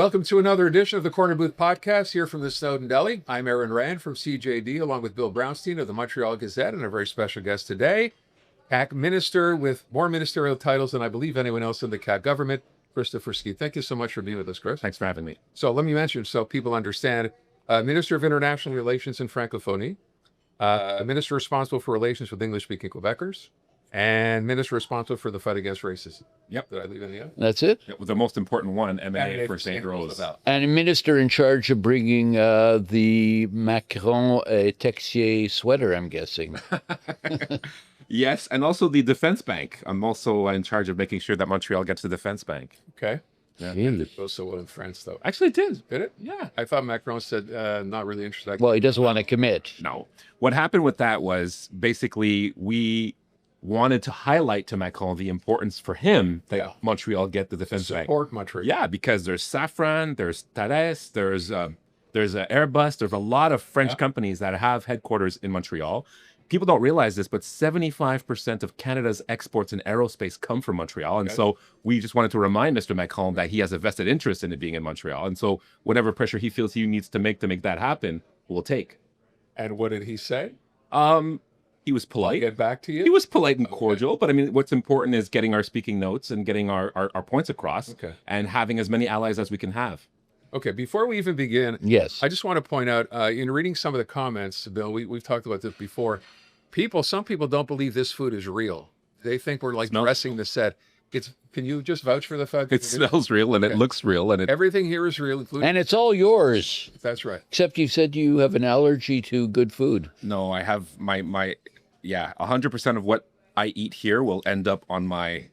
Welcome to another edition of the Corner Booth Podcast here from the Snowden Deli. I'm Aaron Rand from CJD, along with Bill Brownstein of the Montreal Gazette, and a very special guest today, CAC Minister with more ministerial titles than I believe anyone else in the CAC government, Christopher Skeete. Thank you so much for being with us, Chris. Thanks for having me. So let me mention, so people understand, Minister of International Relations and Francophonie, Minister responsible for relations with English-speaking Quebecers, and Minister responsible for the fight against racism. Yep. Did I leave any out? That's it? It was the most important one, M&A M&A for St. Rose. And a minister in charge of bringing the Macron Texier sweater, I'm guessing. Yes, and also the Defense Bank. I'm also in charge of making sure that Montreal gets the Defense Bank. Okay. Yeah. It goes so well in France, though. Actually, it did. Did it? Yeah. I thought Macron said not really interested. Well, he doesn't want to commit. No. What happened with that was basically we wanted to highlight to Macron the importance for him that Montreal get the Defense Bank. Support Montreal. Yeah, because there's Safran, there's Thales, there's Airbus, there's a lot of French companies that have headquarters in Montreal. People don't realize this, but 75% of Canada's exports in aerospace come from Montreal. And so we just wanted to remind Mr. Macron that he has a vested interest in it being in Montreal. And so whatever pressure he feels he needs to make that happen, we'll take. And what did he say? He was polite. Get back to you? He was polite and cordial, but I mean, what's important is getting our speaking notes and getting our points across and having as many allies as we can have. Okay, before we even begin, Yes. I just want to point out, in reading some of the comments, Bill, we've talked about this before, some people don't believe this food is real. They think we're like dressing the set. Can you just vouch for the fact that It smells real and it looks real and everything here is real, including... And it's all yours. That's right. Except you said you have an allergy to good food. No, I have my 100% of what I eat here will end up on my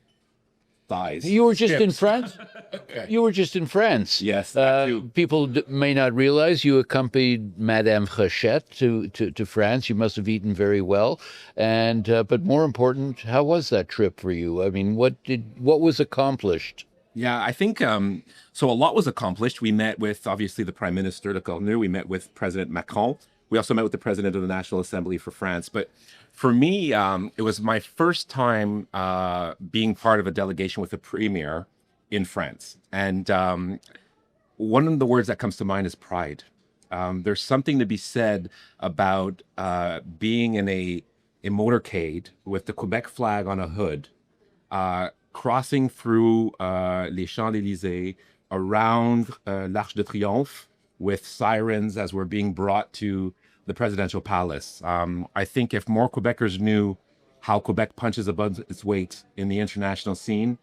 thighs. You were just in France? Okay. You were just in France. Yes, that too. People may not realize you accompanied Madame Fréchette to France. You must have eaten very well. And but more important, how was that trip for you? I mean, what was accomplished? Yeah, I think so. A lot was accomplished. We met with obviously the Prime Minister de Cornu. We met with President Macron. We also met with the President of the National Assembly for France. But for me, it was my first time being part of a delegation with the Premier in France. And one of the words that comes to mind is pride. There's something to be said about being in a motorcade with the Quebec flag on a hood, crossing through les Champs-Élysées, around l'Arc de Triomphe, with sirens as we're being brought to the presidential palace. I think if more Quebecers knew how Quebec punches above its weight in the international scene,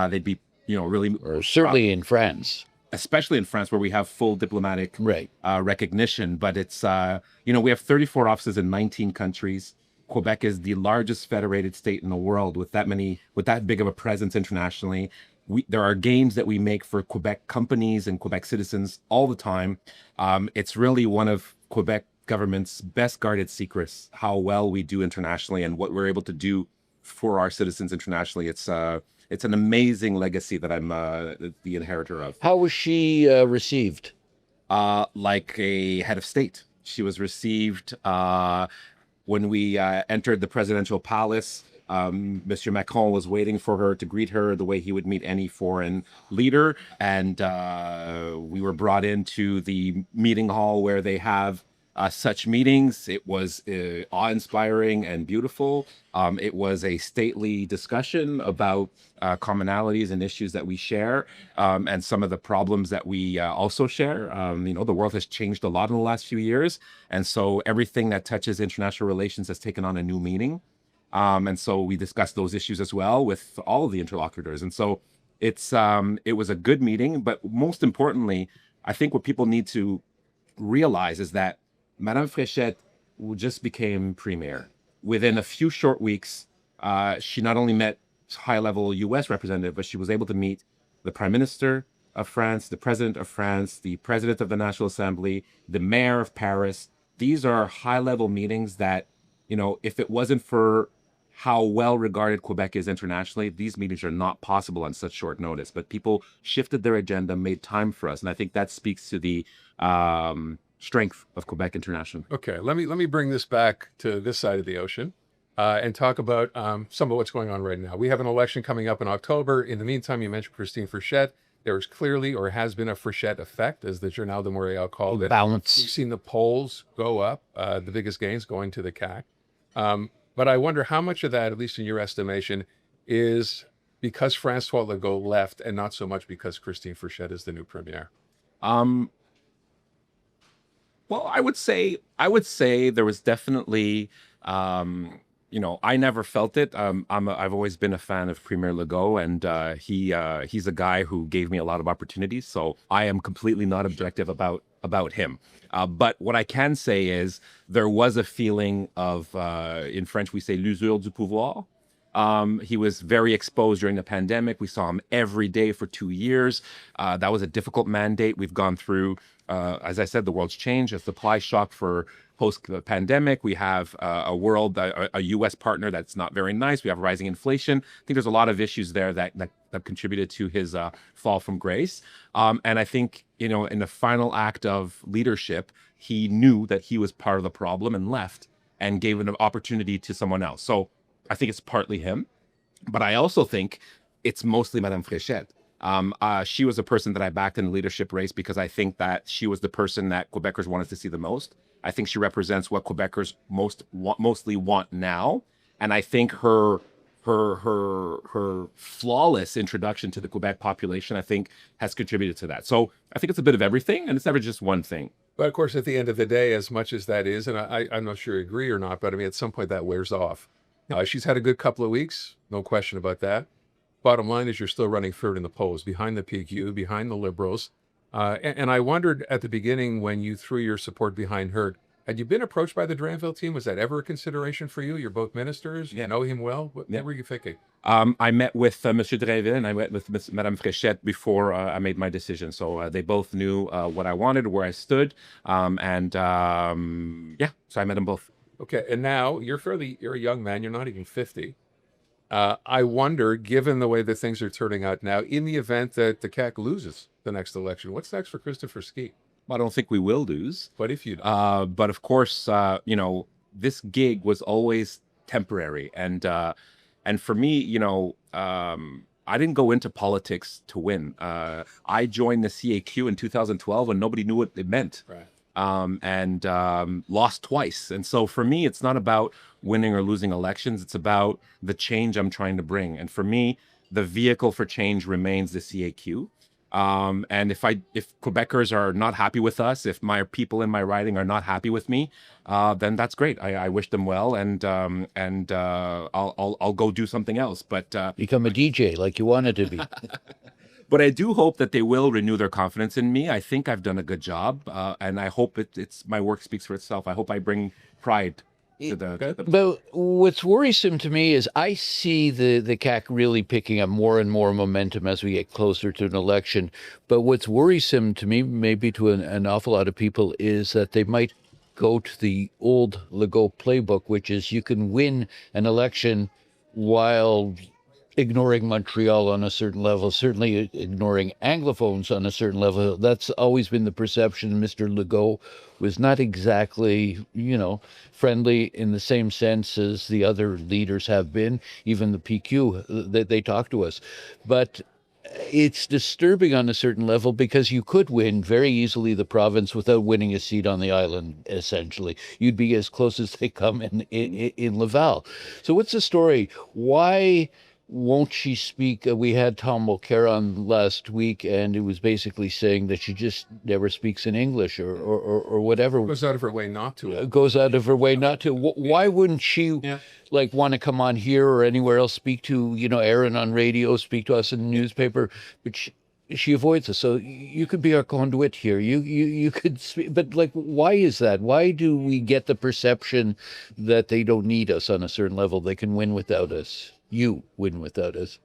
they'd be, really... Or certainly in France. Especially in France, where we have full diplomatic recognition. But it's, we have 34 offices in 19 countries. Quebec is the largest federated state in the world with that big of a presence internationally. There are games that we make for Quebec companies and Quebec citizens all the time. It's really one of Quebec government's best guarded secrets, how well we do internationally and what we're able to do for our citizens internationally. It's an amazing legacy that I'm the inheritor of. How was she received? Like a head of state. She was received when we entered the presidential palace. Mr. Macron was waiting for her to greet her the way he would meet any foreign leader. And we were brought into the meeting hall where they have such meetings. It was awe-inspiring and beautiful. It was a stately discussion about commonalities and issues that we share, and some of the problems that we also share. The world has changed a lot in the last few years. And so everything that touches international relations has taken on a new meaning. And so we discussed those issues as well with all of the interlocutors. And so it was a good meeting. But most importantly, I think what people need to realize is that Madame Fréchette just became premier. Within a few short weeks, she not only met high-level U.S. representative, but she was able to meet the Prime Minister of France, the President of France, the President of the National Assembly, the Mayor of Paris. These are high-level meetings that, if it wasn't for how well regarded Quebec is internationally, these meetings are not possible on such short notice. But people shifted their agenda, made time for us. And I think that speaks to the strength of Quebec internationally. Okay, let me bring this back to this side of the ocean and talk about some of what's going on right now. We have an election coming up in October. In the meantime, you mentioned Christine Fréchette. there's clearly or has been a Fréchette effect, as the Journal de Montréal called it. Balance. We've seen the polls go up, the biggest gains going to the CAQ. But I wonder how much of that, at least in your estimation, is because François Legault left and not so much because Christine Fréchette is the new premier. Well, I would say there was definitely, I never felt it. I've always been a fan of Premier Legault, and he's a guy who gave me a lot of opportunities. So I am completely not objective about him. But what I can say is there was a feeling of, in French we say l'usure du pouvoir. He was very exposed during the pandemic. We saw him every day for 2 years. That was a difficult mandate. We've gone through, as I said, the world's changed, a supply shock for post-pandemic. We have a U.S. partner that's not very nice. We have rising inflation. I think there's a lot of issues there that contributed to his fall from grace. And I think, in the final act of leadership, he knew that he was part of the problem and left and gave an opportunity to someone else. So I think it's partly him, but I also think it's mostly Madame Fréchette. She was a person that I backed in the leadership race because I think that she was the person that Quebecers wanted to see the most. I think she represents what Quebecers mostly want now, and I think her flawless introduction to the Quebec population, I think, has contributed to that. So I think it's a bit of everything, and it's never just one thing. But of course, at the end of the day, as much as that is, and I'm not sure you agree or not, but I mean, at some point that wears off. She's had a good couple of weeks, no question about that. Bottom line is you're still running third in the polls, behind the PQ, behind the Liberals. And I wondered at the beginning when you threw your support behind her, had you been approached by the Dranville team? Was that ever a consideration for you? You're both ministers. You know him well. What were you thinking? I met with Monsieur Dranville and I met with Madame Fréchette before I made my decision. So they both knew what I wanted, where I stood. So I met them both. Okay, and now you're a young man. You're not even 50. I wonder, given the way that things are turning out now, in the event that the CAQ loses the next election, what's next for Christopher Skeete? I don't think we will lose. But if you do. But of course, this gig was always temporary. And for me, I didn't go into politics to win. I joined the CAQ in 2012 and nobody knew what it meant. Right. Lost twice. And so for me, it's not about winning or losing elections. It's about the change I'm trying to bring. And for me, the vehicle for change remains the CAQ. And if Quebecers are not happy with us, if my people in my riding are not happy with me, then that's great. I wish them well, and I'll go do something else. But Become a DJ like you wanted to be. But I do hope that they will renew their confidence in me. I think I've done a good job, and I hope it's my work speaks for itself. I hope I bring pride to the. But what's worrisome to me is I see the CAQ really picking up more and more momentum as we get closer to an election. But what's worrisome to me, maybe to an awful lot of people, is that they might go to the old Legault playbook, which is you can win an election while ignoring Montreal on a certain level, certainly ignoring anglophones on a certain level. That's always been the perception. Mr. Legault was not exactly, friendly in the same sense as the other leaders have been, even the PQ, they talk to us. But it's disturbing on a certain level because you could win very easily the province without winning a seat on the island, essentially. You'd be as close as they come in Laval. So what's the story? Why won't she speak? We had Tom Mulcair on last week, and it was basically saying that she just never speaks in English or whatever. Goes out of her way not to. Goes out of her way not to. Why wouldn't she want to come on here or anywhere else, speak to, Aaron on radio, speak to us in the newspaper? But she avoids us. So you could be our conduit here. You could speak, but why is that? Why do we get the perception that they don't need us on a certain level? They can win without us. You win without us.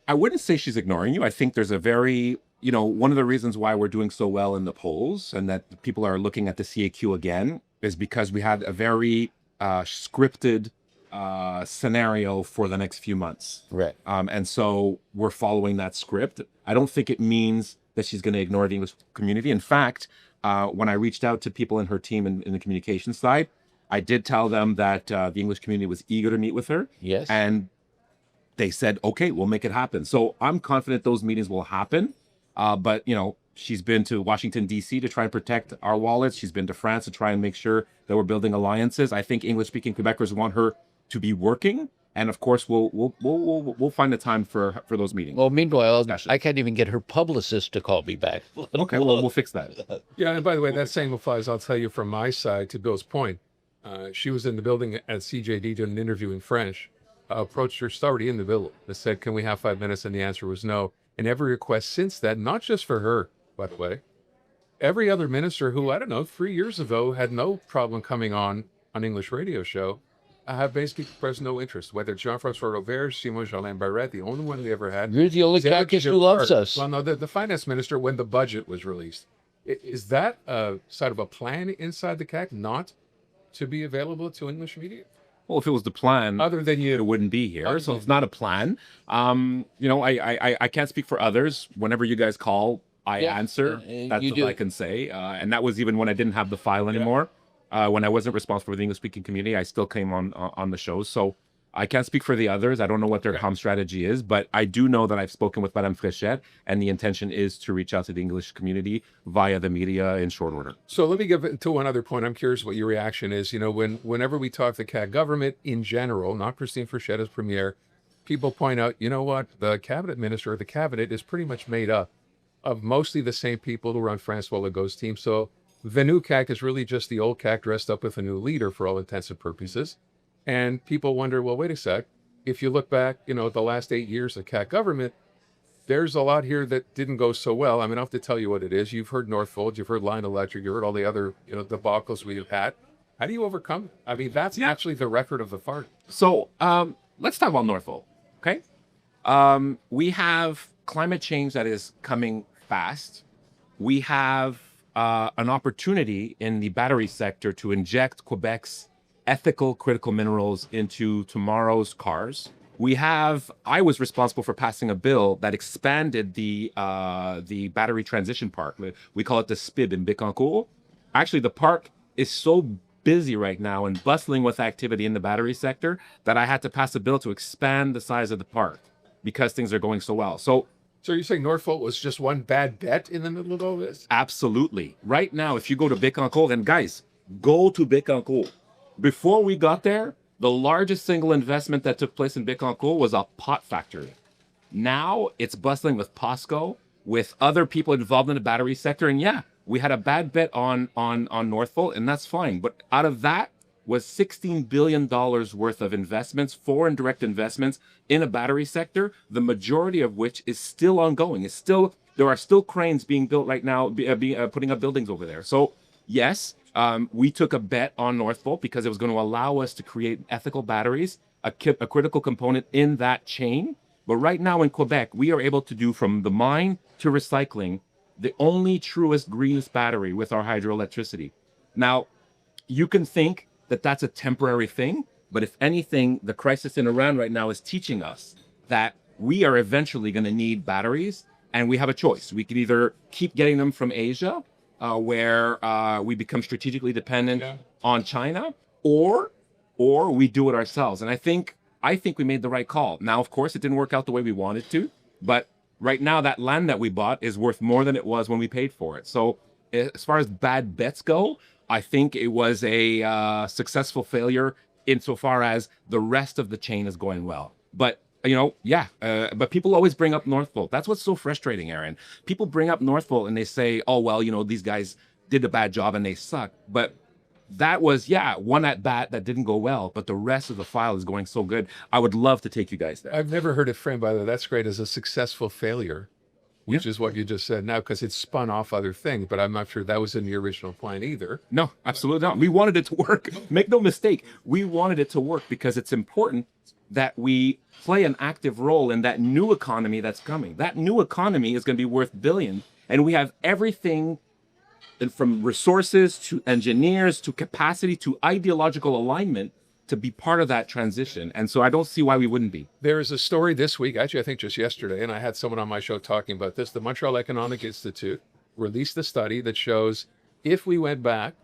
I wouldn't say she's ignoring you. I think there's a very, one of the reasons why we're doing so well in the polls and that people are looking at the CAQ again is because we had a very scripted scenario for the next few months. Right. And so we're following that script. I don't think it means that she's going to ignore the English community. In fact, when I reached out to people in her team in the communication side, I did tell them that the English community was eager to meet with her. Yes. And they said, okay, we'll make it happen. So I'm confident those meetings will happen. But she's been to Washington D.C. to try and protect our wallets. She's been to France to try and make sure that we're building alliances. I think English-speaking Quebecers want her to be working, and of course, we'll find the time for those meetings. Well, meanwhile, I can't even get her publicist to call me back. Okay, well, we'll fix that. Yeah, and by the way, that same applies, I'll tell you from my side, to Bill's point. She was in the building at CJD doing an interview in French, approached her, she's already in the building, and said, can we have 5 minutes? And the answer was no. And every request since then, not just for her, by the way, every other minister who, I don't know, 3 years ago had no problem coming on an English radio show, have basically expressed no interest. Whether it's Jean-François Robert, Simon Jolin Barrette, the only one we ever had. You're the only caucus who loves us. Well, no, the finance minister when the budget was released. Is that sort of a plan inside the CAC not to be available to English media? Well, if it was the plan, other than you, it wouldn't be here. So it's not a plan. I can't speak for others. Whenever you guys call, I answer. That's what I can say. And that was even when I didn't have the file anymore. When I wasn't responsible for the English-speaking community, I still came on the shows. So I can't speak for the others. I don't know what their comm strategy is, but I do know that I've spoken with Madame Fréchette, and the intention is to reach out to the English community via the media in short order. So let me get to one other point. I'm curious what your reaction is. Whenever we talk the CAC government in general, not Christine Fréchette as premier, people point out, you know what, the cabinet minister or the cabinet is pretty much made up of mostly the same people who run François Legault's team. So the new CAC is really just the old CAC dressed up with a new leader for all intents and purposes. And people wonder, well, wait a sec. If you look back, the last 8 years of CAC government, there's a lot here that didn't go so well. I mean, I don't have to tell you what it is. You've heard Northvolt, you've heard Line Electric, you've heard all the other, debacles we've had. How do you overcome it? I mean, that's actually the record of the party. So let's talk about Northvolt, okay? We have climate change that is coming fast. We have an opportunity in the battery sector to inject Quebec's ethical critical minerals into tomorrow's cars. I was responsible for passing a bill that expanded the battery transition park. We call it the SPIB in Bécancour. Actually, the park is so busy right now and bustling with activity in the battery sector that I had to pass a bill to expand the size of the park because things are going so well. So you're saying Northvolt was just one bad bet in the middle of all this? Absolutely. Right now, if you go to Bécancour, and guys, go to Bécancour. Before we got there, the largest single investment that took place in Bécancour was a pot factory. Now it's bustling with POSCO, with other people involved in the battery sector. And we had a bad bet on Northvolt, and that's fine. But out of that was $16 billion worth of investments, foreign direct investments in a battery sector, the majority of which is still ongoing. There are still cranes being built right now, putting up buildings over there. So yes, we took a bet on Northvolt because it was going to allow us to create ethical batteries, a critical component in that chain. But right now in Quebec, we are able to do from the mine to recycling the only truest, greenest battery with our hydroelectricity. Now, you can think that that's a temporary thing, but if anything, the crisis in Iran right now is teaching us that we are eventually going to need batteries, and we have a choice. We can either keep getting them from Asia, where we become strategically dependent on China, or we do it ourselves. And I think we made the right call. Now, of course, it didn't work out the way we wanted to, but right now that land that we bought is worth more than it was when we paid for it. So as far as bad bets go, I think it was a successful failure insofar as the rest of the chain is going well. But but people always bring up Northvolt. That's what's so frustrating, Aaron. People bring up Northvolt and they say, oh, well, these guys did a bad job and they suck. But that was, one at bat that didn't go well, but the rest of the file is going so good. I would love to take you guys there. I've never heard it framed, by the way. That's great, as a successful failure, which is what you just said now, because it's spun off other things, but I'm not sure that was in the original plan either. No, absolutely not. We wanted it to work. Make no mistake. We wanted it to work because it's important that we play an active role in that new economy that's coming. That new economy is going to be worth billions, and we have everything from resources to engineers to capacity to ideological alignment to be part of that transition. And so I don't see why we wouldn't be. There is a story this week, actually, I think just yesterday, and I had someone on my show talking about this. The Montreal Economic Institute released a study that shows if we went back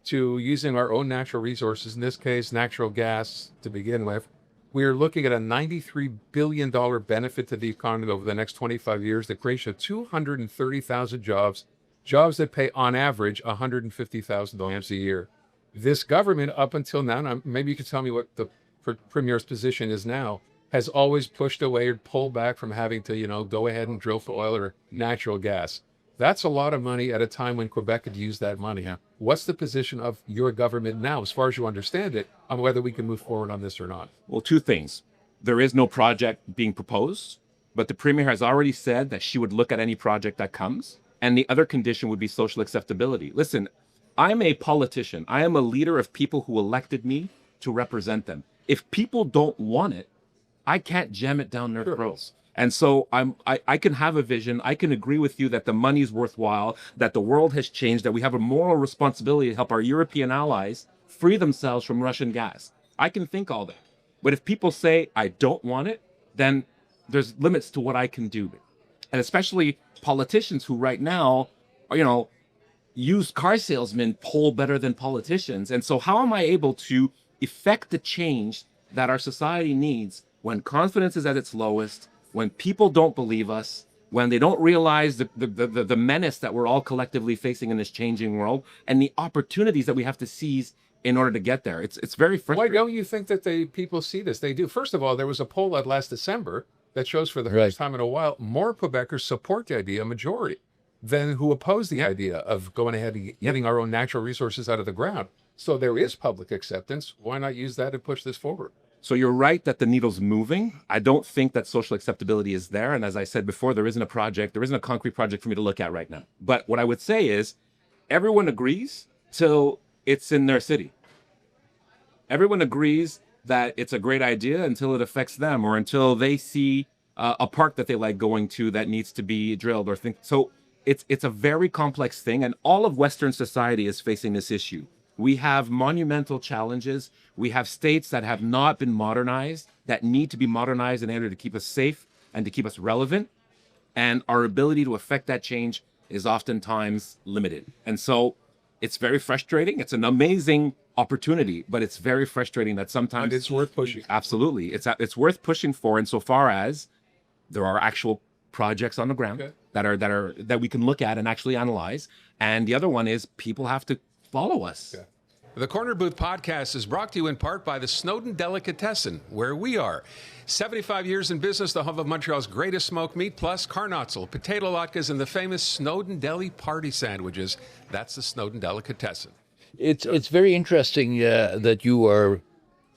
to using our own natural resources, in this case, natural gas to begin with, we're looking at a $93 billion benefit to the economy over the next 25 years, the creation of 230,000 jobs, jobs that pay on average $150,000 a year. This government, up until now, maybe you could tell me what the Premier's position is now, has always pushed away or pulled back from having to, go ahead and drill for oil or natural gas. That's a lot of money at a time when Quebec could use that money. Yeah. What's the position of your government now, as far as you understand it, on whether we can move forward on this or not? Well, two things. There is no project being proposed, but the Premier has already said that she would look at any project that comes. And the other condition would be social acceptability. Listen, I'm a politician. I am a leader of people who elected me to represent them. If people don't want it, I can't jam it down their throats. And so I can have a vision. I can agree with you that the money's worthwhile, that the world has changed, that we have a moral responsibility to help our European allies free themselves from Russian gas. I can think all that. But if people say, I don't want it, then there's limits to what I can do. And especially politicians who right now, used car salesmen poll better than politicians. And so how am I able to effect the change that our society needs when confidence is at its lowest, when people don't believe us, when they don't realize the menace that we're all collectively facing in this changing world, and the opportunities that we have to seize in order to get there? It's very frustrating. Why don't you think that people see this? They do. First of all, there was a poll out last December that shows for the first time in a while, more Quebecers support the idea, a majority, than who oppose the idea of going ahead and getting our own natural resources out of the ground. So there is public acceptance. Why not use that and push this forward? So you're right that the needle's moving. I don't think that social acceptability is there. And as I said before, there isn't a concrete project for me to look at right now. But what I would say is everyone agrees till it's in their city. Everyone agrees that it's a great idea until it affects them, or until they see a park that they like going to that needs to be drilled or think. So it's a very complex thing. And all of Western society is facing this issue. We have monumental challenges. We have states that have not been modernized, that need to be modernized in order to keep us safe and to keep us relevant. And our ability to affect that change is oftentimes limited. And so it's very frustrating. It's an amazing opportunity, but it's very frustrating that sometimes... But it's worth pushing. Absolutely. It's worth pushing for, insofar as there are actual projects on the ground that we can look at and actually analyze. And the other one is people have to follow us. Okay. The Corner Booth podcast is brought to you in part by the Snowden Delicatessen, where we are. 75 years in business, the home of Montreal's greatest smoked meat, plus carnotzel, potato latkes, and the famous Snowden Deli party sandwiches. That's the Snowden Delicatessen. It's very interesting that you are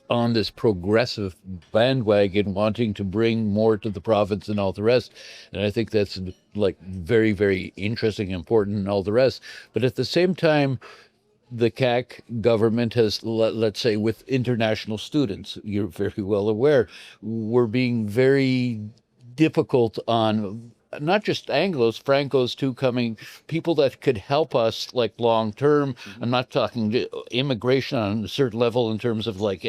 on this progressive bandwagon, wanting to bring more to the province and all the rest. And I think that's like very, very interesting, important, and all the rest. But at the same time, the CAQ government has, let's say, with international students, you're very well aware, we're being very difficult on not just Anglos, Francos too, coming, people that could help us like long term. I'm not talking immigration on a certain level in terms of like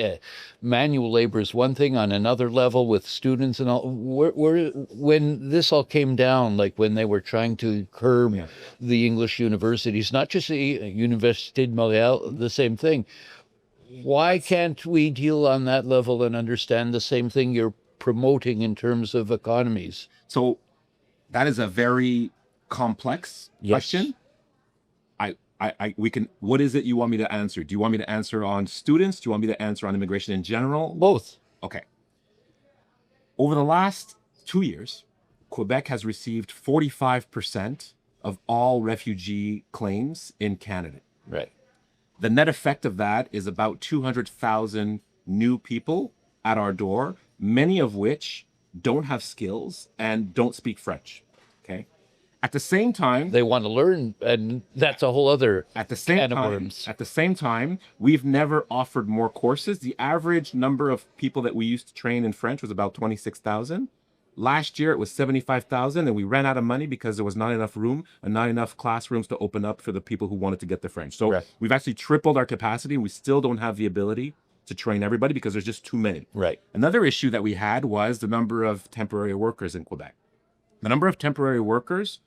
manual labor is one thing, on another level with students and all. When this all came down, like when they were trying to curb the English universities, not just the Université de Montréal, the same thing. Why can't we deal on that level and understand the same thing you're promoting in terms of economies? So that is a very complex question. We can. What is it you want me to answer? Do you want me to answer on students? Do you want me to answer on immigration in general? Both. Okay. Over the last 2 years, Quebec has received 45% of all refugee claims in Canada. Right. The net effect of that is about 200,000 new people at our door, many of which don't have skills and don't speak French. Okay. At the same time, they want to learn, and that's a whole other can of worms. At the same time, we've never offered more courses. The average number of people that we used to train in French was about 26,000. Last year, it was 75,000, and we ran out of money because there was not enough room and not enough classrooms to open up for the people who wanted to get the French. So we've actually tripled our capacity, and we still don't have the ability to train everybody because there's just too many. Right. Another issue that we had was the number of temporary workers in Quebec. The number of temporary workers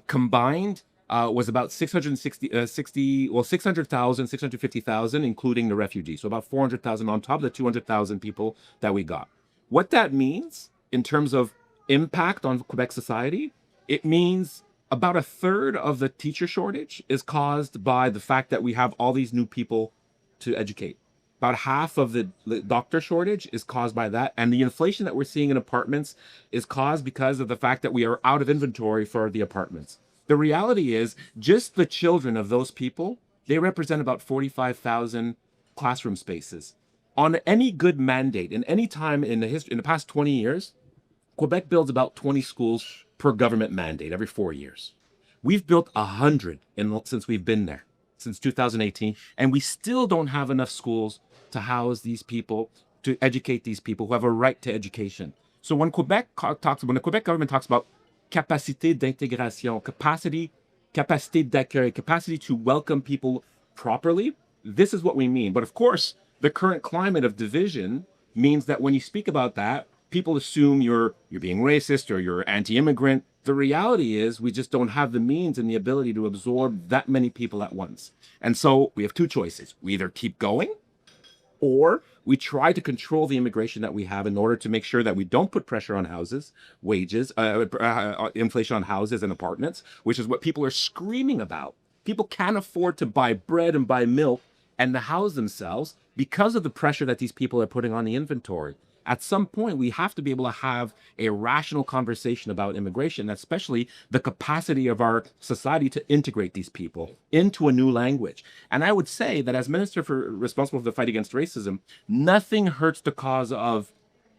combined was about 650,000, including the refugees. So about 400,000 on top of the 200,000 people that we got. What that means in terms of impact on Quebec society, it means about a third of the teacher shortage is caused by the fact that we have all these new people to educate. About half of the doctor shortage is caused by that. And the inflation that we're seeing in apartments is caused because of the fact that we are out of inventory for the apartments. The reality is just the children of those people, they represent about 45,000 classroom spaces. On any good mandate, in any time in the past 20 years, Quebec builds about 20 schools per government mandate every 4 years. We've built 100 since we've been there, since 2018, and we still don't have enough schools to house these people, to educate these people who have a right to education. So when the Quebec government talks about capacité d'intégration, capacité d'accueil, capacity to welcome people properly, this is what we mean. But of course, the current climate of division means that when you speak about that, people assume you're being racist or you're anti-immigrant. The reality is we just don't have the means and the ability to absorb that many people at once. And so we have two choices. We either keep going or we try to control the immigration that we have in order to make sure that we don't put pressure on houses, wages, inflation on houses and apartments, which is what people are screaming about. People can't afford to buy bread and buy milk and to house themselves because of the pressure that these people are putting on the inventory. At some point, we have to be able to have a rational conversation about immigration, especially the capacity of our society to integrate these people into a new language. And I would say that as minister responsible for the fight against racism, nothing hurts the cause of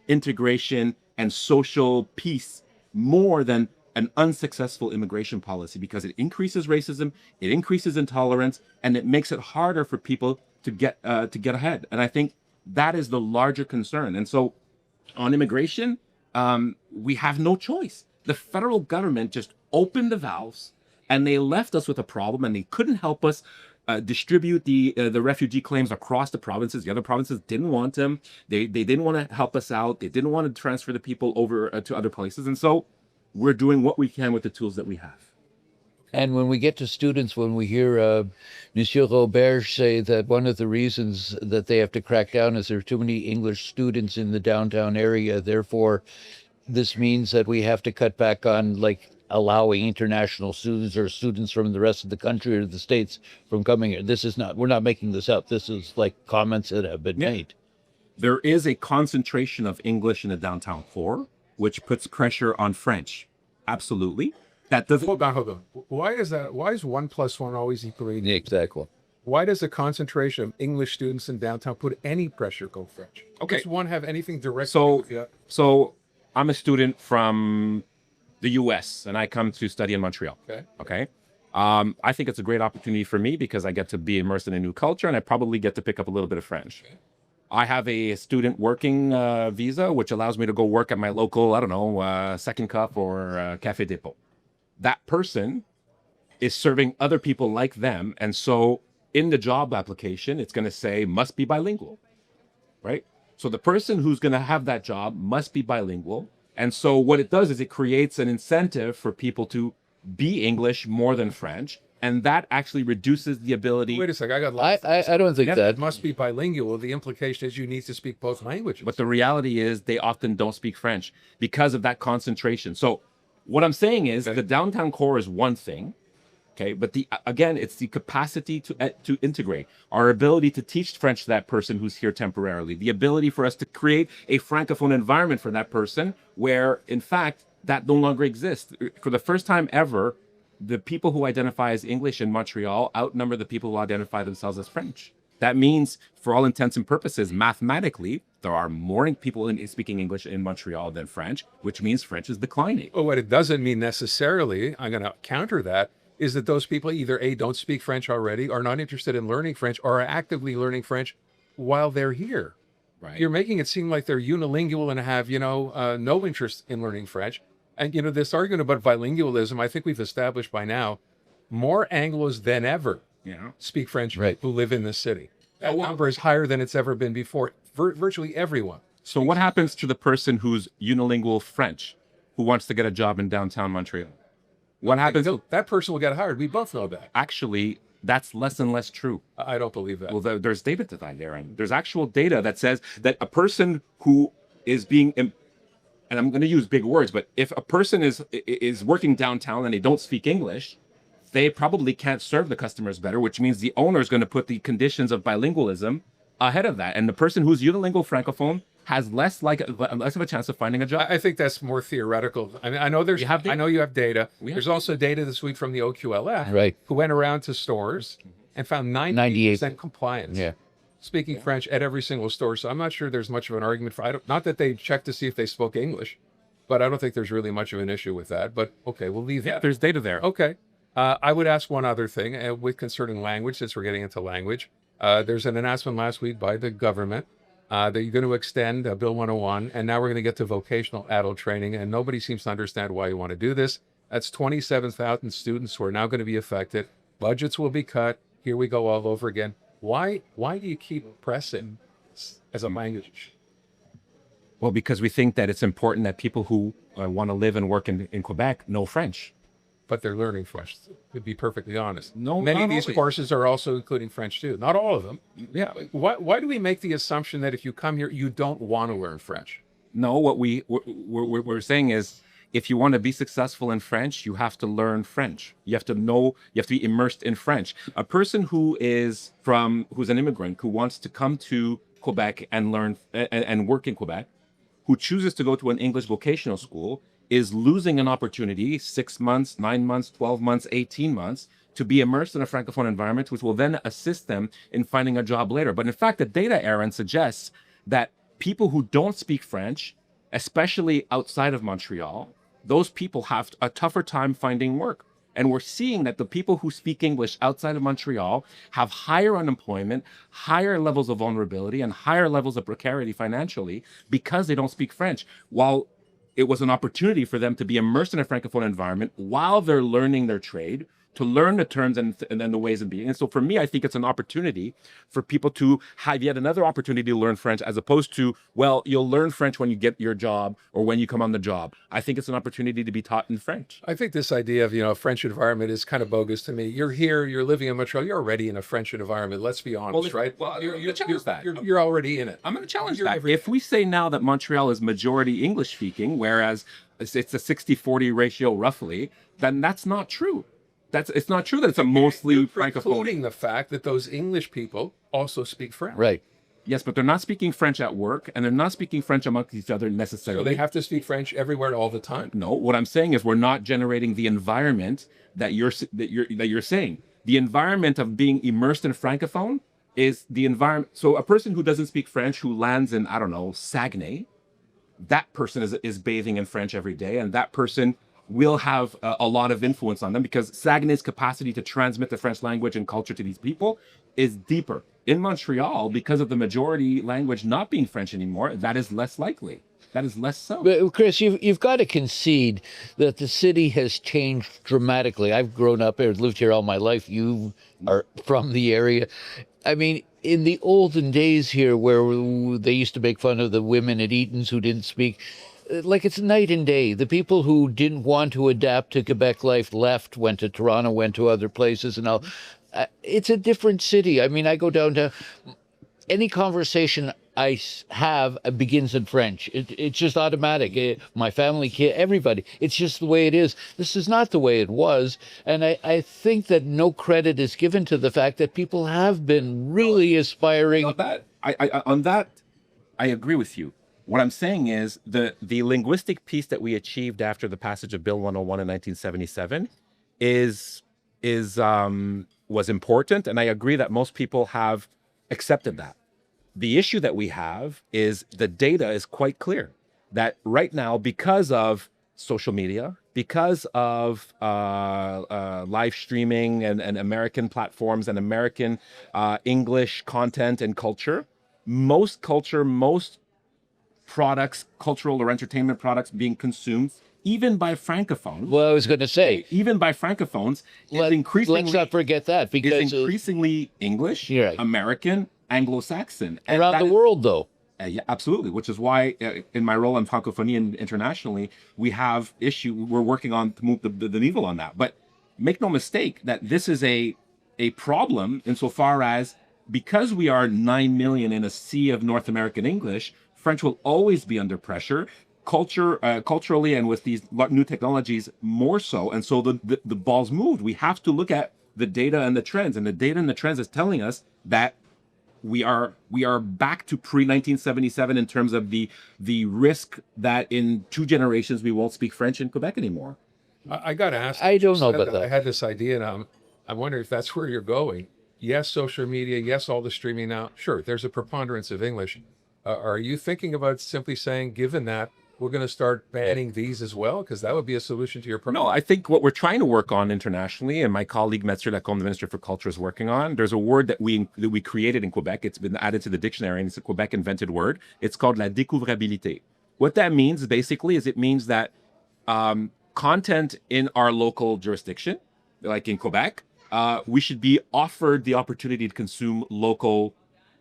integration and social peace more than an unsuccessful immigration policy, because it increases racism, it increases intolerance, and it makes it harder for people to get ahead. And I think that is the larger concern. And so on immigration, we have no choice. The federal government just opened the valves and they left us with a problem, and they couldn't help us distribute the refugee claims across the provinces. The other provinces didn't want them. They didn't want to help us out. They didn't want to transfer the people over to other places. And so we're doing what we can with the tools that we have. And when we get to students, when we hear Monsieur Roberge say that one of the reasons that they have to crack down is there are too many English students in the downtown area, therefore this means that we have to cut back on like allowing international students or students from the rest of the country or the States from coming here. This is not, we're not making this up. This is like comments that have been made. There is a concentration of English in the downtown core, which puts pressure on French. Absolutely. That doesn't. Hold on. Why is that? Why is 1 + 1 always equal 8? Exactly. Why does the concentration of English students in downtown put any pressure go French? Okay. Does one have anything direct? So I'm a student from the U.S. and I come to study in Montreal. Okay. I think it's a great opportunity for me because I get to be immersed in a new culture and I probably get to pick up a little bit of French. Okay. I have a student working visa, which allows me to go work at my local, Second Cup or Café Dépôt. That person is serving other people like them. And so in the job application, it's going to say must be bilingual, right? So the person who's going to have that job must be bilingual. And so what it does is it creates an incentive for people to be English more than French. And that actually reduces the ability. Wait a second, I don't think that must be bilingual. The implication is you need to speak both languages. But the reality is they often don't speak French because of that concentration. So what I'm saying is the downtown core is one thing, okay? But again, it's the capacity to integrate, our ability to teach French to that person who's here temporarily, the ability for us to create a francophone environment for that person where, in fact, that no longer exists. For the first time ever, the people who identify as English in Montreal outnumber the people who identify themselves as French. That means, for all intents and purposes, mathematically, there are more people speaking English in Montreal than French, which means French is declining. Well, what it doesn't mean necessarily, I'm going to counter that, is that those people either A, don't speak French already, are not interested in learning French, or are actively learning French while they're here. Right. You're making it seem like they're unilingual and have, no interest in learning French. And, this argument about bilingualism, I think we've established by now, more Anglos than ever speak French who live in this city. That number is higher than it's ever been before. Virtually everyone. So what happens to the person who's unilingual French, who wants to get a job in downtown Montreal? What happens? That person will get hired. We both know that. Actually, that's less and less true. I don't believe that. Well, there's data to that there, and there's actual data that says that a person who is being, and I'm going to use big words, but if a person is working downtown and they don't speak English, they probably can't serve the customers better, which means the owner is going to put the conditions of bilingualism ahead of that, and the person who's unilingual francophone has less of a chance of finding a job. I think that's more theoretical. I mean, I know I know you have data. There's also data this week from the OQLF, Right. who went around to stores and found 98% compliance. Yeah. Speaking French at every single store. So I'm not sure there's much of an argument for. Not that they checked to see if they spoke English, but I don't think there's really much of an issue with that. But okay, we'll leave that. There's data there. Okay. I would ask one other thing with concerning language, since we're getting into language. There's an announcement last week by the government that you're going to extend Bill 101, and now we're going to get to vocational adult training, and nobody seems to understand why you want to do this. That's 27,000 students who are now going to be affected. Budgets will be cut. Here we go all over again. Why do you keep pressing as a language? Well, because we think that it's important that people who want to live and work in Quebec know French. But they're learning French, to be perfectly honest. No, many not of these always. courses are also including French too. Not all of them. Yeah. Why do we make the assumption that if you come here, you don't want to learn French? No, what we're saying is, if you want to be successful in French, you have to learn French. You have to know, you have to be immersed in French. A person who's an immigrant, who wants to come to Quebec and learn and work in Quebec, who chooses to go to an English vocational school, is losing an opportunity 6 months, 9 months, 12 months, 18 months to be immersed in a francophone environment, which will then assist them in finding a job later. But in fact, the data, Aaron, suggests that people who don't speak French, especially outside of Montreal, those people have a tougher time finding work. And we're seeing that the people who speak English outside of Montreal have higher unemployment, higher levels of vulnerability, and higher levels of precarity financially because they don't speak French. While it was an opportunity for them to be immersed in a francophone environment while they're learning their trade, to learn the terms and then the ways of being. And so for me, I think it's an opportunity for people to have yet another opportunity to learn French, as opposed to, well, you'll learn French when you get your job or when you come on the job. I think it's an opportunity to be taught in French. I think this idea of, a French environment is kind of bogus to me. You're here, you're living in Montreal, you're already in a French environment. Let's be honest, right? Well, You're already in it. I'm going to challenge that. If we say now that Montreal is majority English speaking, whereas it's a 60-40 ratio roughly, then that's not true. It's not true that it's a mostly francophone. Including the fact that those English people also speak French. Right. Yes, but they're not speaking French at work, and they're not speaking French amongst each other necessarily. So they have to speak French everywhere all the time. No, what I'm saying is we're not generating the environment that you're saying. The environment of being immersed in francophone is the environment. So a person who doesn't speak French, who lands in, I don't know, Saguenay, that person is bathing in French every day, and that person will have a lot of influence on them, because Saguenay's capacity to transmit the French language and culture to these people is deeper. In Montreal, because of the majority language not being French anymore, that is less likely. That is less so. But Chris, you've got to concede that the city has changed dramatically. I've grown up here, lived here all my life. You are from the area. I mean, in the olden days here, where they used to make fun of the women at Eaton's who didn't speak, like, it's night and day. The people who didn't want to adapt to Quebec life left, went to Toronto, went to other places, and all. It's a different city. I mean, I go down to any conversation I have begins in French. It's just automatic. My family, everybody. It's just the way it is. This is not the way it was. And I think that no credit is given to the fact that people have been really aspiring. On that, I agree with you. What I'm saying is the linguistic peace that we achieved after the passage of Bill 101 in 1977 was important, and I agree that most people have accepted that. The issue that we have is the data is quite clear that right now, because of social media, because of live streaming and American platforms and American English content and culture, most products, cultural or entertainment products being consumed, even by francophones. Well, I was going to say, even by francophones, let's not forget that, because is increasingly English, Right. American, Anglo-Saxon, and around the world, though. Yeah, absolutely. Which is why, in my role in Francophonie and internationally, we're working on to move the needle on that. But make no mistake that this is a problem insofar as, because we are 9 million in a sea of North American English, French will always be under pressure, culturally, and with these new technologies more so. And so the ball's moved. We have to look at the data and the trends, and the data and the trends is telling us that we are back to pre-1977 in terms of the risk that in 2 generations we won't speak French in Quebec anymore. I got to ask. I don't know about that. I had this idea, and I'm wondering if that's where you're going. Yes, social media. Yes, all the streaming now. Sure, there's a preponderance of English. Are you thinking about simply saying, given that, we're going to start banning these as well? Because that would be a solution to your problem. No, I think what we're trying to work on internationally, and my colleague Mathieu Lacombe, the Minister for Culture, is working on, there's a word that we created in Quebec. It's been added to the dictionary, and it's a Quebec invented word. It's called la découvrabilité. What that means basically is it means that content in our local jurisdiction, like in Quebec, we should be offered the opportunity to consume local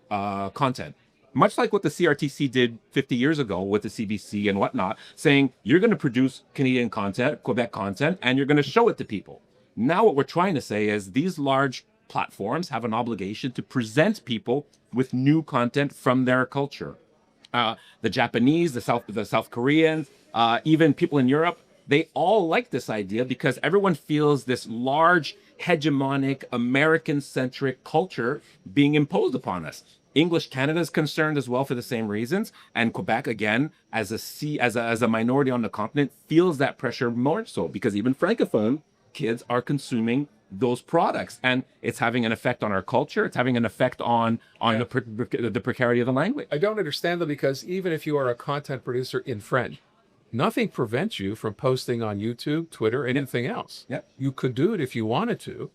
content. Much like what the CRTC did 50 years ago with the CBC and whatnot, saying you're going to produce Canadian content, Quebec content, and you're going to show it to people. Now what we're trying to say is these large platforms have an obligation to present people with new content from their culture. The Japanese, the South Koreans, even people in Europe, they all like this idea because everyone feels this large, hegemonic, American-centric culture being imposed upon us. English Canada is concerned as well for the same reasons, and Quebec, again, as a minority on the continent, feels that pressure more so because even Francophone kids are consuming those products, and it's having an effect on our culture. It's having an effect on the precarity of the language. I don't understand, though, because even if you are a content producer in French, nothing prevents you from posting on YouTube, Twitter, anything else. Yep. You could do it if you wanted to,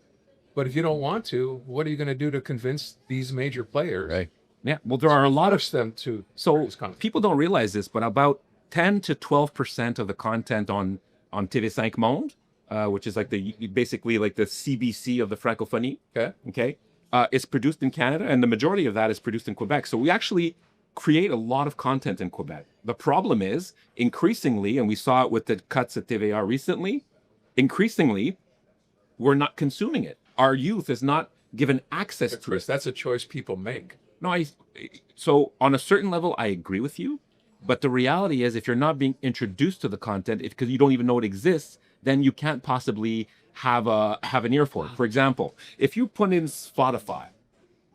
but if you don't want to, what are you going to do to convince these major players? Right. Yeah. Well, there are a lot of Push them to. So people don't realize this, but about 10 to 12% of the content on TV5 Monde, which is like basically like the CBC of the Francophonie. Okay. Is produced in Canada, and the majority of that is produced in Quebec. So we actually create a lot of content in Quebec. The problem is increasingly, and we saw it with the cuts at TVA recently, increasingly, we're not consuming it. Our youth is not given access to Chris, it. that's a choice people make. No, so on a certain level, I agree with you. But the reality is, if you're not being introduced to the content, because you don't even know it exists, then you can't possibly have an ear for it. For example, if you put in Spotify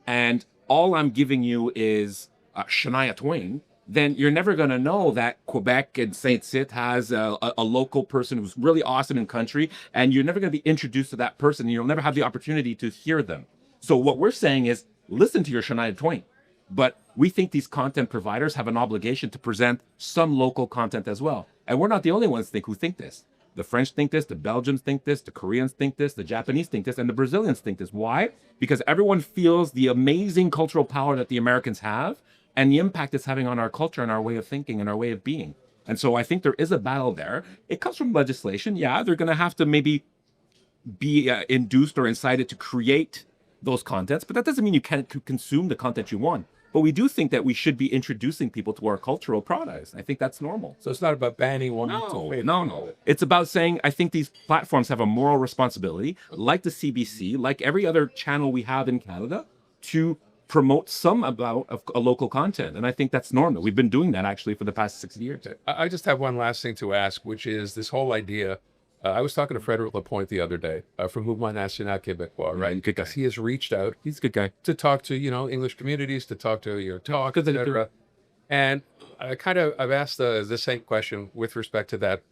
and all I'm giving you is Shania Twain, then you're never going to know that Quebec and Saint-Cyr has a local person who's really awesome in country, and you're never going to be introduced to that person, and you'll never have the opportunity to hear them. So what we're saying is, listen to your Shania Twain, but we think these content providers have an obligation to present some local content as well. And we're not the only ones who think this. The French think this, the Belgians think this, the Koreans think this, the Japanese think this, and the Brazilians think this. Why? Because everyone feels the amazing cultural power that the Americans have, and the impact it's having on our culture and our way of thinking and our way of being. And so I think there is a battle there. It comes from legislation. Yeah, they're going to have to maybe be induced or incited to create those contents, but that doesn't mean you can't consume the content you want. But we do think that we should be introducing people to our cultural products. I think that's normal. So it's not about banning one. No. It's about saying, I think these platforms have a moral responsibility, like the CBC, like every other channel we have in Canada, to promote some amount of a local content. And I think that's normal. We've been doing that actually for the past 6 years. I just have one last thing to ask, which is this whole idea. I was talking to Frédéric Lapointe the other day from Mouvement National Québécois, right? Because he has reached out. He's a good guy. To talk to, English communities, to talk to your talk, etc. And I've asked the same question with respect to that.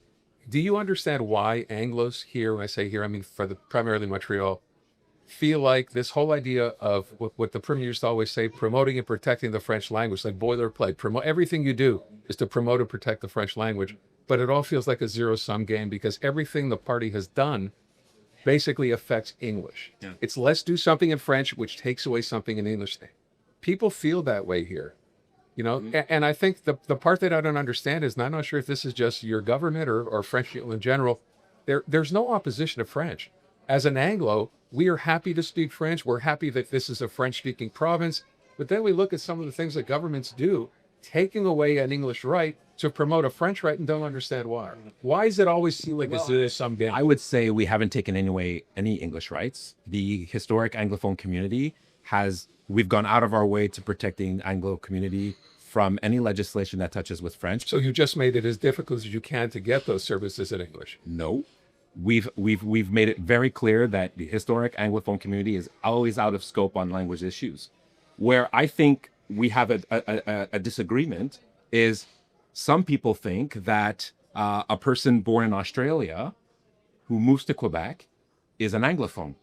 Do you understand why Anglos here, when I say here, I mean for primarily Montreal, feel like this whole idea of what the Premier used to always say, promoting and protecting the French language, like boilerplate, everything you do is to promote and protect the French language. But it all feels like a zero-sum game because everything the party has done basically affects English. Yeah. It's let's do something in French, which takes away something in English. People feel that way here, and I think the part that I don't understand is, and I'm not sure if this is just your government or French people in general, there's no opposition to French. As an Anglo, we are happy to speak French. We're happy that this is a French-speaking province. But then we look at some of the things that governments do taking away an English right to promote a French right and don't understand why. Why does it always seem like there's some game? I would say we haven't taken away any English rights. The historic Anglophone community we've gone out of our way to protect the Anglo community from any legislation that touches with French. So you just made it as difficult as you can to get those services in English. No. We've made it very clear that the historic Anglophone community is always out of scope on language issues. Where I think we have a disagreement is some people think that a person born in Australia who moves to Quebec is an Anglophone.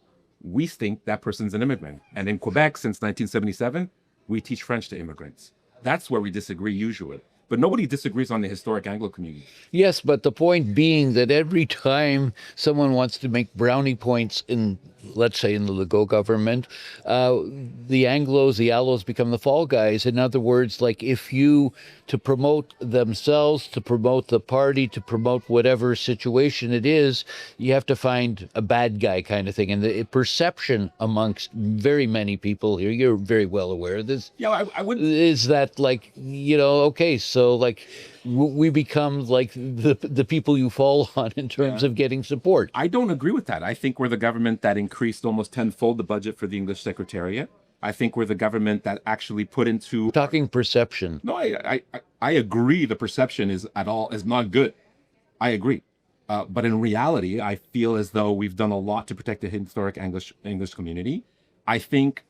We think that person's an immigrant. And in Quebec, since 1977, we teach French to immigrants. That's where we disagree usually. But nobody disagrees on the historic Anglo community. Yes, but the point being that every time someone wants to make brownie points in, let's say, in the Legault government, the Anglos, the Allos become the fall guys. In other words, like if you, to promote themselves, to promote the party, to promote whatever situation it is, you have to find a bad guy kind of thing. And the perception amongst very many people here, you're very well aware of this. Yeah, I wouldn't. Is that like, okay, so like we become like the people you fall on in terms of getting support. I don't agree with that. I think we're the government that increased almost tenfold the budget for the English Secretariat. I think we're the government that actually put into Talking perception. No, I agree. The perception is not good. I agree. But in reality, I feel as though we've done a lot to protect the historic English community. I think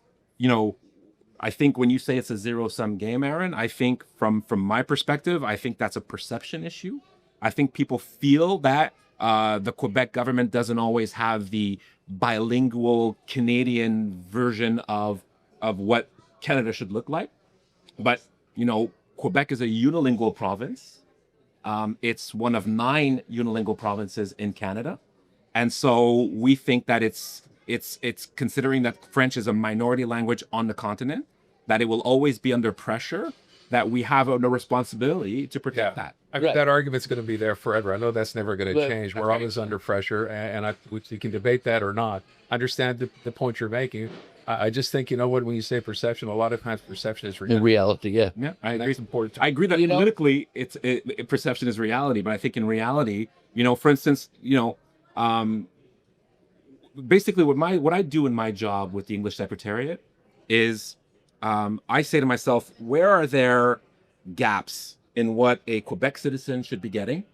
when you say it's a zero-sum game, Aaron, I think from my perspective, I think that's a perception issue. I think people feel that the Quebec government doesn't always have the bilingual Canadian version of what Canada should look like. But, Quebec is a unilingual province. It's one of 9 unilingual provinces in Canada. And so we think that it's considering that French is a minority language on the continent, that it will always be under pressure, that we have a responsibility to protect that. I mean, that argument's going to be there forever. I know that's never going to change. We're always under pressure, and you can debate that or not. I understand the point you're making. I just think, when you say perception, a lot of times perception is reality. In reality, yeah. Yeah, I agree. That's important. I agree that politically, perception is reality, but I think in reality, for instance, basically what I do in my job with the English Secretariat is I say to myself, where are there gaps in what a Quebec citizen should be getting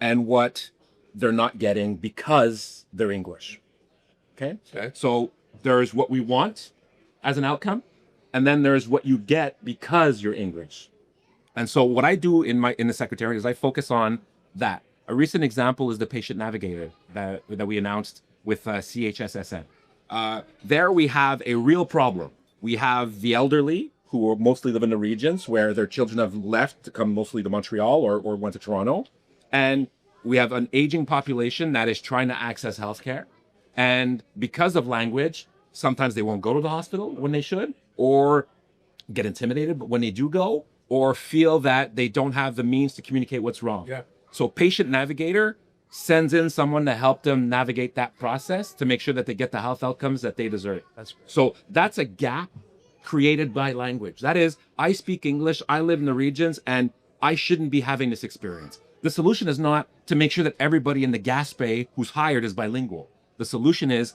and what they're not getting because they're English? Okay. So there's what we want as an outcome, and then there's what you get because you're English. And so what I do in the Secretariat is I focus on that. A recent example is the patient navigator that we announced with CHSSN. There we have a real problem. We have the elderly who mostly live in the regions where their children have left to come mostly to Montreal or went to Toronto. And we have an aging population that is trying to access healthcare. And because of language, sometimes they won't go to the hospital when they should, or get intimidated but when they do go, or feel that they don't have the means to communicate what's wrong. Yeah. So patient navigator sends in someone to help them navigate that process to make sure that they get the health outcomes that they deserve. So that's a gap created by language. That is, I speak English, I live in the regions, and I shouldn't be having this experience. The solution is not to make sure that everybody in the Gaspé who's hired is bilingual. The solution is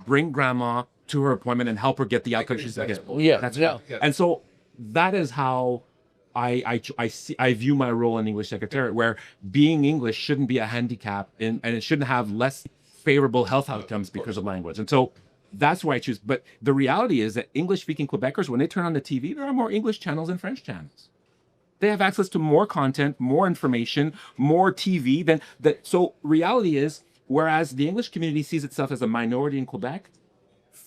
bring grandma to her appointment and help her get the outcome she's getting. Yeah. And so that is how I view my role in English Secretariat, where being English shouldn't be a handicap and it shouldn't have less favorable health outcomes because of language. And so that's why I choose. But the reality is that English-speaking Quebecers, when they turn on the TV, there are more English channels than French channels. They have access to more content, more information, more TV than that. So reality is, whereas the English community sees itself as a minority in Quebec,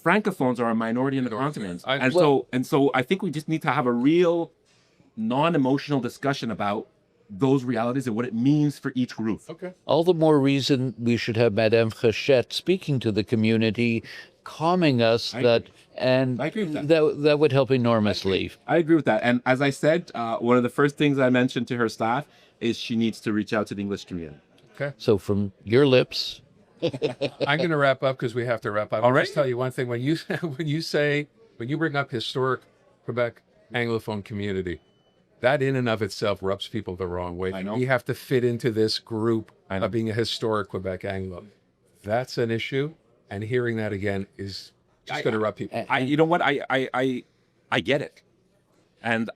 Francophones are a minority in the continent. And so I think we just need to have a real non-emotional discussion about those realities and what it means for each group. Okay. All the more reason we should have Madame Fréchette speaking to the community, calming us that, and I agree with that. that would help enormously. I agree with that. And as I said, one of the first things I mentioned to her staff is she needs to reach out to the English community. Okay. So from your lips, I'm going to wrap up because we have to wrap up. I'll just tell you one thing. When you bring up historic Quebec Anglophone community, that in and of itself rubs people the wrong way. I know. You have to fit into this group I know. of being a historic Quebec Anglo. That's an issue, and hearing that again is just going to rub people. You know what? I get it, and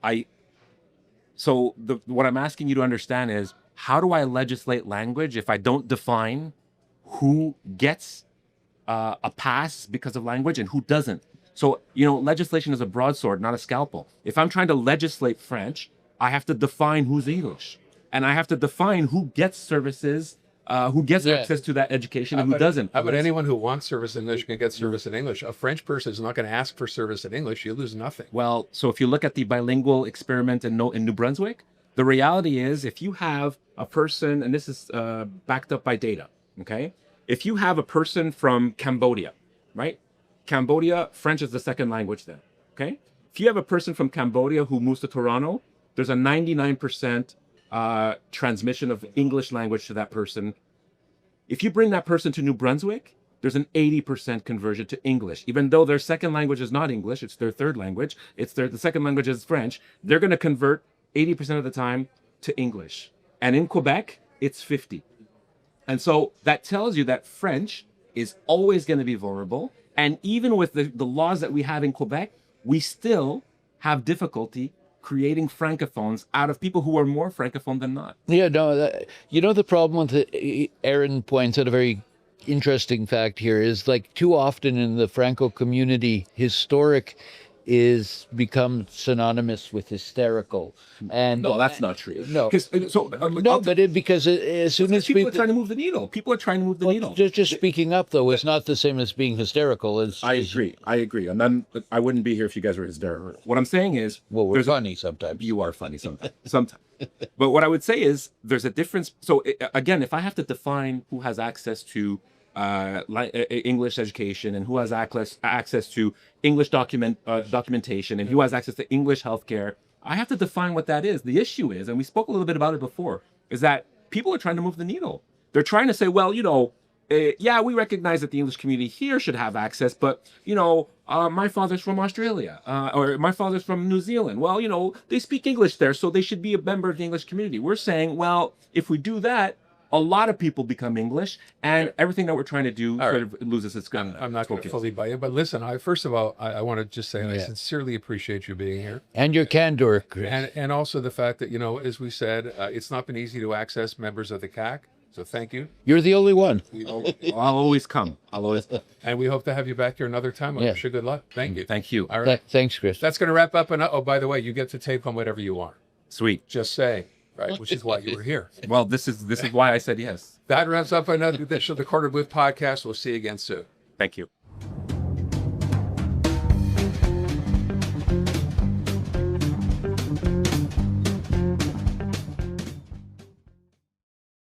So what I'm asking you to understand is, how do I legislate language if I don't define who gets a pass because of language and who doesn't? So, legislation is a broadsword, not a scalpel. If I'm trying to legislate French, I have to define who's English, and I have to define who gets services, who gets access to that education, and who doesn't. How about anyone who wants service in English can get service in English? A French person is not going to ask for service in English. You lose nothing. Well, so if you look at the bilingual experiment in New Brunswick, the reality is, if you have a person, and this is backed up by data, okay? If you have a person from Cambodia, right? Cambodia, French is the second language there, okay? If you have a person from Cambodia who moves to Toronto, there's a 99% transmission of English language to that person. If you bring that person to New Brunswick, there's an 80% conversion to English. Even though their second language is not English, it's their third language, the second language is French, they're going to convert 80% of the time to English. And in Quebec, it's 50. And so that tells you that French is always going to be vulnerable. And even with the laws that we have in Quebec, we still have difficulty creating francophones out of people who are more francophone than not. Yeah, no, the problem with it, Aaron points out a very interesting fact here, is like too often in the Franco community, historic is become synonymous with hysterical. And no, that's not true. No, because as soon as people are trying to move the needle, just speaking up though is not the same as being hysterical. I agree, and then I wouldn't be here if you guys were hysterical. What I'm saying is, we're funny sometimes. You are funny sometimes. But what I would say is, there's a difference. So again, if I have to define who has access to English education and who has access to English documentation and who has access to English healthcare, I have to define what that is. The issue is, and we spoke a little bit about it before, is that people are trying to move the needle. They're trying to say, well, yeah, we recognize that the English community here should have access, but, my father's from Australia, or my father's from New Zealand. Well, they speak English there, so they should be a member of the English community. We're saying, well, if we do that, a lot of people become English, and everything that we're trying to do sort of loses its gun. I'm not going to fully buy you, but listen, first of all, I want to just say, I sincerely appreciate you being here. And your candor, Chris. And also the fact that, as we said, it's not been easy to access members of the CAC, so thank you. You're the only one. I'll always come. And we hope to have you back here another time. I wish you good luck. Thank you. Thank you. All right. Thanks, Chris. That's going to wrap up. Oh, by the way, you get to take home whatever you want. Sweet. Just say. Right, which is why you were here. Well, this is why I said yes. That wraps up another edition of the Corner Booth Podcast. We'll see you again soon. Thank you.